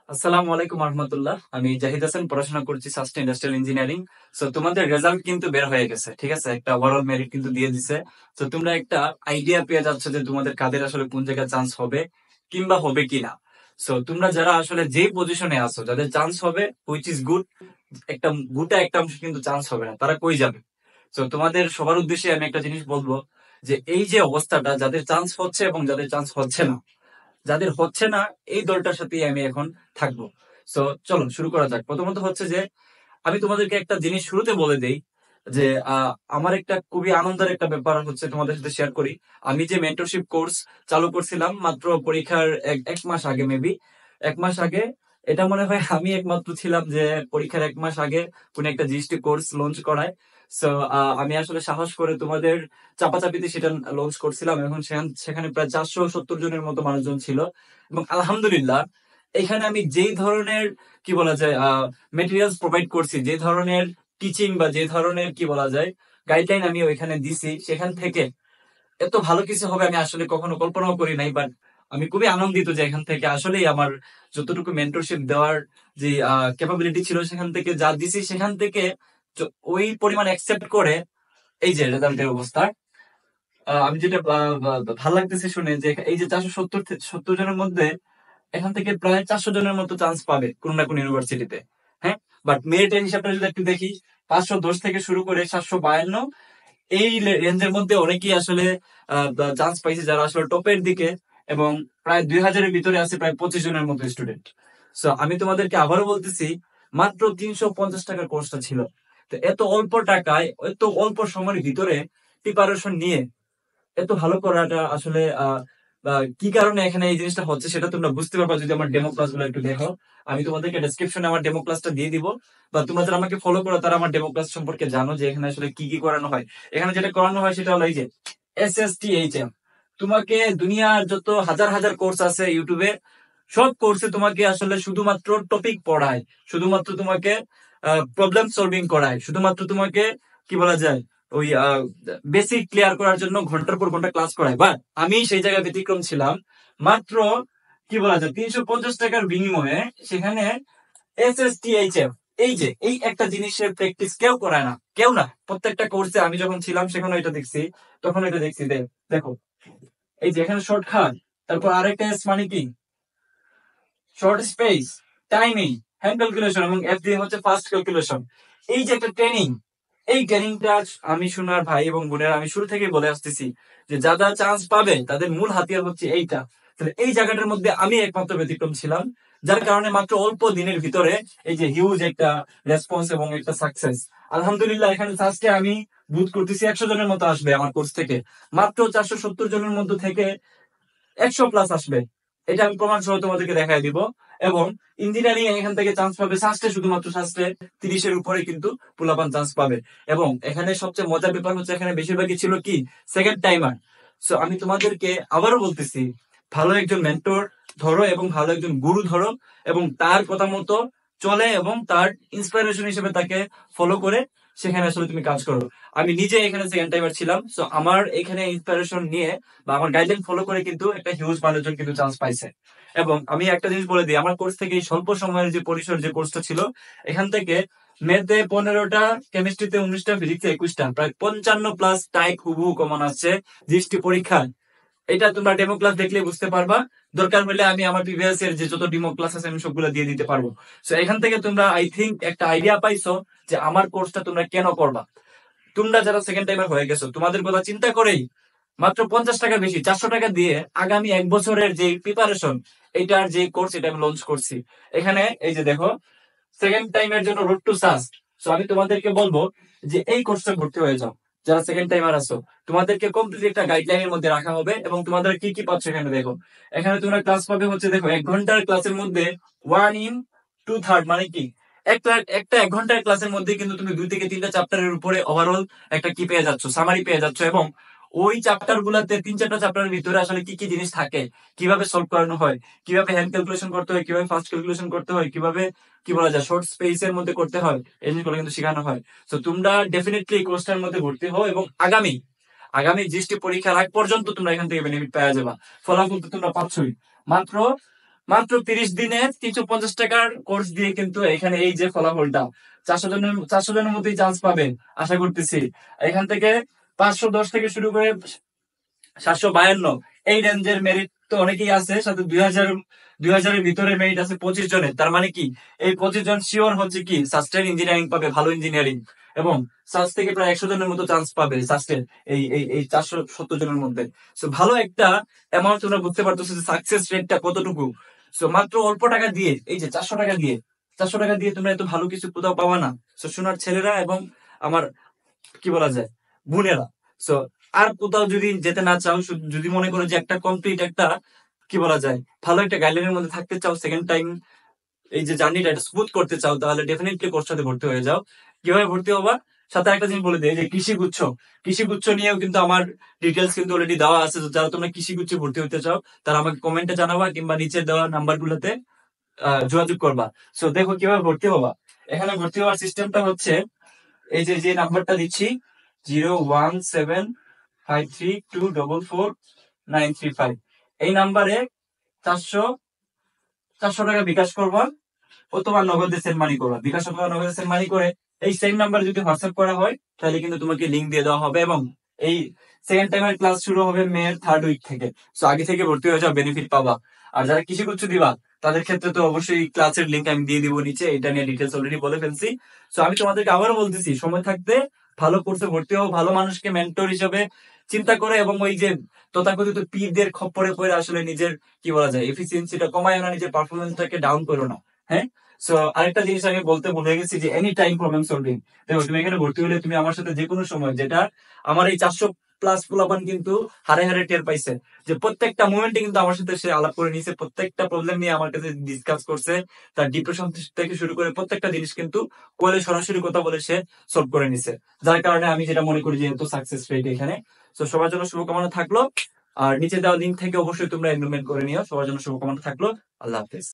আসসালামু আলাইকুম রহমতুল্লাহ। আমি জাহিদ হাসান, পড়াশোনা করছি সাস্টেন ইন্ডাস্ট্রিয়াল ইঞ্জিনিয়ারিং। সো তোমাদের রেজাল্ট কিন্তু বের হয়ে গেছে, ঠিক আছে? একটা ওভারঅল মেরিট কিন্তু দিয়ে দিছে। তো তোমরা একটা আইডিয়া পেয়ে যাচ্ছ যে তোমাদের কাদের আসলে কোন জায়গায় চান্স হবে কিংবা হবে কিনা। সো তোমরা যারা আসলে যে পজিশনে আছো, যাদের চান্স হবে, হুইচ ইজ গুড, একটা গোটা একটা অংশ কিন্তু চান্স হবে না, তারা কই যাবে? তো তোমাদের সবার উদ্দেশ্যে আমি একটা জিনিস বলবো, যে এই যে অবস্থাটা, যাদের চান্স হচ্ছে এবং যাদের চান্স হচ্ছে না, যাদের হচ্ছে না, এই দলটার সাথেই আমি এখন থাকবো। সো চলো শুরু করা যাক। প্রথমত হচ্ছে যে আমি তোমাদেরকে একটা জিনিস শুরুতে বলে দেই, যে আমার একটা খুবই আনন্দের একটা ব্যাপার হচ্ছে তোমাদের সাথে শেয়ার করি। আমি যে মেন্টরশিপ কোর্স চালু করছিলাম মাত্র পরীক্ষার এক মাস আগে, মেবি এক মাস আগে, এটা মনে হয় আমি একমাত্র ছিলাম যে পরীক্ষার এক মাস আগে কোন একটা জিএসটি কোর্স লঞ্চ করায়। সো আমি আসলে সাহস করে তোমাদের চাপাচাপিতে সেটা লঞ্চ করছিলাম। এখন সেখানে প্রায় 470 জনের মতো মানুষজন ছিল, এবং আলহামদুলিল্লাহ এখানে আমি যেই ধরনের কি বলা যায় মেটেরিয়ালস প্রোভাইড করছি, যে ধরনের টিচিং বা যে ধরনের কি বলা যায় গাইডলাইন আমি ওইখানে দিছি, সেখান থেকে এত ভালো কিছু হবে আমি আসলে কখনো কল্পনাও করি নাই। বাট আমি খুবই আনন্দিত যে এখান থেকে আসলেই আমার যতটুকু মেন্টরশিপ দেওয়ার যে ক্যাপাবিলিটি ছিল, সেখান থেকে যা দিছি সেখান থেকে ওই পরিমাণ অ্যাকসেপ্ট করে এই যে রেজাল্টের অবস্থা। আমি যেটা ভাল লাগতেছে শুনে, যে এই যে 470 জনের মধ্যে এখান থেকে প্রায় 400 জনের মতো চান্স পাবে কোনো না কোনো ইউনিভার্সিটিতে। হ্যাঁ, বাট মেরিটের হিসাবটা যদি একটু দেখি, 510 থেকে শুরু করে 752, এই রেঞ্জের মধ্যে অনেকেই আসলে চান্স পাইছে যারা আসলে টপের দিকে, এবং প্রায় 2000-এর ভিতরে আছে প্রায় 25 জনের মতো স্টুডেন্ট। সো আমি তোমাদেরকে আবারও বলতেছি, মাত্র 350 টাকার কোর্সটা ছিল। তো এত অল্প টাকায়, এত অল্প সময়ের ভিতরে প্রিপারেশন নিয়ে এত ভালো করাটা আসলে কি কারণে এখানে এই জিনিসটা হচ্ছে সেটা তোমরা বুঝতে পারবা যদি আমার ডেমো ক্লাস গুলো একটু দেখো। আমি তোমাদেরকে ডেসক্রিপশনে আমার ডেমো ক্লাসটা দিয়ে দিব, বা তোমরা যারা আমাকে ফলো করো তারা আমার ডেমো ক্লাস সম্পর্কে জানো যে এখানে আসলে কি কি করানো হয়। এখানে যেটা করানো হয় সেটা হলো এই যে SSTHM। তোমাকে দুনিয়ার যত হাজার হাজার কোর্স আছে ইউটিউবে, সব কোর্সে তোমাকে আসলে শুধুমাত্র টপিক পড়ায়, শুধুমাত্র তোমাকে প্রবলেম সলভিং করায়, শুধুমাত্র তোমাকে কি বলা যায় ওই বেসিক ক্লিয়ার করার জন্য ঘন্টার পর ঘন্টা ক্লাস করায়। বাট আমি সেই জায়গায় ব্যতিক্রম ছিলাম। মাত্র কি বলা যায় 350 টাকার বিনিময়ে সেখানে SSTHF, এই যে এই একটা জিনিসের প্র্যাকটিস কেউ করায় না, কেউ না। প্রত্যেকটা কোর্সে আমি যখন ছিলাম সেখানে এটা দেখছি, তখন এটা দেখছি। দেখো এই যে এখানে শর্টকাট, তারপর আরেকটা এস মানে কি short space, timing, hand calculation, এবং এফ দিয়ে হচ্ছে ফাস্ট ক্যালকুলেশন। এই যে একটা ট্রেনিং, এই ট্রেনিংটা আমি শোনার ভাই এবং বোনেরা, আমি শুরু থেকেই বলে আসতেছি যে যারা চান্স পাবে তাদের মূল হাতিয়ার হচ্ছে এইটা। তাহলে এই জায়গাটার মধ্যে আমি একমাত্র ব্যতিক্রম ছিলাম, যার কারণে মাত্র অল্প দিনের ভিতরে এই যে হিউজ একটা রেসপন্স এবং একটা সাকসেস। আলহামদুলিল্লাহ এখানে ফার্স্টে আমি বুঝ করতেছি 100 জনের মতো আসবে আমার কোর্স থেকে, মাত্র 470 জনের মধ্যে থেকে 100+ আসবে। এটা আমি প্রমাণ সহ তোমাদেরকে দেখাই দিব। এবং ইঞ্জিনিয়ারিং এখান থেকে চান্স পাবে শাস্ত্রে, শুধুমাত্র শাস্ত্রে 30-এর উপরে কিন্তু পোলাপান চান্স পাবে। এবং এখানে সবচেয়ে মজার ব্যাপার হচ্ছে এখানে বেশিরভাগই ছিল কি সেকেন্ড টাইমার। সো আমি তোমাদেরকে আবারও বলতেছি, ভালো একজন মেন্টর ধরো এবং ভালো একজন গুরু ধরো, এবং তার কথা মতো চলে এবং তার ইন্সপিরেশন হিসেবে তাকে ফলো করে সেখানে আসলে তুমি কাজ করো। আমি নিজে এখানে সেকেন্ড টাইমার ছিলাম, সো আমার এখানে ইন্সপিরেশন নিয়ে বা আমার গাইডলাইন ফলো করে কিন্তু একটা হিউজ মানুষজন কিন্তু চান্স পাইছে। এবং আমি একটা জিনিস বলে দিই, আমার কোর্স থেকে এই স্বল্প সময়ের যে পরিসর যে কোর্সটা ছিল, এখান থেকে ম্যাথে 15টা, কেমিস্ট্রিতে 19টা, ফিজিক্সে 21টা, প্রায় 55+ টাইপ হুবহু কমন আসছে জিএসটি পরীক্ষায়। এটা তোমরা ডেমো ক্লাস দেখলে বুঝতে পারবা। দরকার হলে আমি আমার প্রিভিয়াস এর যে যত ডেমো ক্লাস আছে আমি সবগুলো দিয়ে দিতে পারবো। সো এখান থেকে তোমরা আই থিঙ্ক একটা আইডিয়া পাইছো যে আমার কোর্সটা তোমরা কেন করবা। তোমরা যারা সেকেন্ড টাইমার হয়ে গেছো, তোমাদের কথা চিন্তা করেই মাত্র 50 টাকা বেশি, 400 টাকা দিয়ে আগামী এক বছরের যে প্রিপারেশন, এটার যে কোর্স, এটা আমি লঞ্চ করছি। এখানে এই যে দেখো, সেকেন্ড টাইমের জন্য রোড টু সাস্ট। সো আমি তোমাদেরকে বলবো যে এই কোর্সটা ভর্তি হয়ে যাও যারা সেকেন্ড টাইমার আছো। তোমাদেরকে কমপ্লিট একটা গাইডলাইনের মধ্যে রাখা হবে, এবং তোমাদের কি কি পাচ্ছ এখানে দেখো। এখানে তোমরা ক্লাস পাবে হচ্ছে, দেখো 1 ঘন্টার ক্লাসের মধ্যে 1/2 মানে কি, একটা একটা 1 ঘন্টার ক্লাসের মধ্যে কিন্তু তুমি 2 থেকে 3টা চ্যাপ্টারের উপরে ওভারঅল একটা কি পেয়ে যাচ্ছ, সামারি পেয়ে যাচ্ছ। এবং ওই চ্যাপ্টার গুলাতে 3-4টা চ্যাপ্টারের ভিতরে আসলে কি কি জিনিস থাকে, কিভাবে সলভ করানো হয়, কিভাবে হ্যান্ড ক্যালকুলেশন করতে হয়, কিভাবে ফাস্ট ক্যালকুলেশন করতে হয়, কিভাবে কি বলা যায় শর্ট স্পেস এর মধ্যে করতে হয়, এই জিনিসগুলো কিন্তু শেখানো হয়। তো তোমরা ডেফিনেটলি এই কোর্সটার মধ্যে ভর্তি হও, এবং আগামী আগামী জিএসটি পরীক্ষার আগ পর্যন্ত তোমরা এখান থেকে বেনিফিট পাওয়া যাবে। ফলাফল তো তোমরা পাচ্ছই। মাত্র মাত্র 30 দিনে 350 টাকার কোর্স দিয়ে কিন্তু এখানে এই যে ফলাফলটা 400 জনের মধ্যেই চান্স পাবে আশা করতেছি। এখান থেকে 510 থেকে শুরু করে 752 এই রেঞ্জের মেরিট তো অনেকেই আছে, সাথে 2000 এর ভিতরে মেরিট আছে 25 জনের। তার মানে কি এই 25 জন শিওর হচ্ছে কি সাস্টেন ইঞ্জিনিয়ারিং পাবে, ভালো ইঞ্জিনিয়ারিং, এবং সাস থেকে প্রায় 100 জনের মতো চান্স পাবে সাস্টেন এই 470 জনের মধ্যে। সো ভালো একটা অ্যামাউন্ট তোমরা বুঝতে পারতেছো যে সাকসেস রেটটা কতটুকু। সো মাত্র অল্প টাকা দিয়ে, এই যে 400 টাকা দিয়ে তোমরা এত ভালো কিছু কোথাও পাবা না। সো সোনার ছেলেরা এবং আমার কি বলা যায় বোনেরা, সো আর কোথাও যদি যেতে না চাও, যদি মনে করো যে একটা কমপ্লিট একটা কি বলা যায় ভালো একটা গাইডলাইনের মধ্যে থাকতে চাও, সেকেন্ড টাইম এই যে জার্নিটা এটা স্মুথ করতে চাও, তাহলে ডেফিনেটলি কোর্স সাথে ভর্তি হয়ে যাও। কিভাবে ভর্তি হবা, সাথে একটা জিনিস বলে দেয় যে কৃষিগুচ্ছ নিয়েও কিন্তু আমার ডিটেলস কিন্তু অলরেডি দেওয়া আছে। তো যারা তোমরা কৃষিগুচ্ছে ভর্তি হতে চাও তারা আমাকে কমেন্টে জানাবা কিংবা নিচে দেওয়া নাম্বার গুলোতে যোগাযোগ করবা। সো দেখো কিভাবে ভর্তি হবা। এখানে ভর্তি হওয়ার সিস্টেমটা হচ্ছে এই যে নাম্বারটা দিচ্ছি 01753244935, এই নাম্বারে 400 টাকা বিকাশ করবা অথবা নগদে সেন্ড মানি করবা। বিকাশ অথবা নগদে সেন্ড মানি করে এই সেম নাম্বারে যদি হোয়াটসঅ্যাপ করা হয় তাহলে কিন্তু তোমাকে লিঙ্ক দিয়ে দেওয়া হবে, এবং এই সেকেন্ড টাইমের ক্লাস শুরু হবে মের 3rd উইক থেকে। সো আগে থেকে ভর্তি হয়ে যাও, বেনিফিট পাবা। আর যারা কৃষিগুচ্ছ দিবা তাদের ক্ষেত্রে তো অবশ্যই ক্লাসের লিঙ্ক আমি দিয়ে দিব নিচে, এটা নিয়ে ডিটেলস অলরেডি বলে ফেলছি। সো আমি তোমাদেরকে আবারও বলতেছি, সময় থাকতে ভালো কোর্সে ভর্তি হও, ভালো মানুষকে মেন্টর হিসেবে চিন্তা করে, এবং ওই যে তথাকথিত পীরদের খপ্পরে পড়ে আসলে নিজের কি বলা যায় এফিসিয়েন্সিটা কমায় না, নিজের পারফরমেন্সটাকে ডাউন করো না। হ্যাঁ, সো আরেকটা জিনিস আমি বলতে ভুলে গেছি যে এনি টাইম প্রবলেম সলভিং। দেখো তুমি এখানে ভর্তি হলে তুমি আমার সাথে যে কোনো সময়, যেটা আমার এই 400+ পোলাপান কিন্তু হারে হারে টের পাইছে যে প্রত্যেকটা মোমেন্টে কিন্তু আমার সাথে সে আলাপ করে নিয়েছে, প্রত্যেকটা প্রবলেম নিয়ে আমার কাছে ডিসকাস করছে, তার ডিপ্রেশন থেকে শুরু করে প্রত্যেকটা জিনিস কিন্তু কোলে সরাসরি কথা বলে সে সলভ করে নিছে। যার কারণে আমি যেটা মনে করি যে এত সাকসেস রেট এখানে। তো সবার জন্য শুভকামনা থাকলো, আর নিচে দেওয়া লিঙ্ক থেকে অবশ্যই তোমরা এনরোলমেন্ট করে নিও। সবার জন্য শুভকামনা থাকলো। আল্লাহ হাফেজ।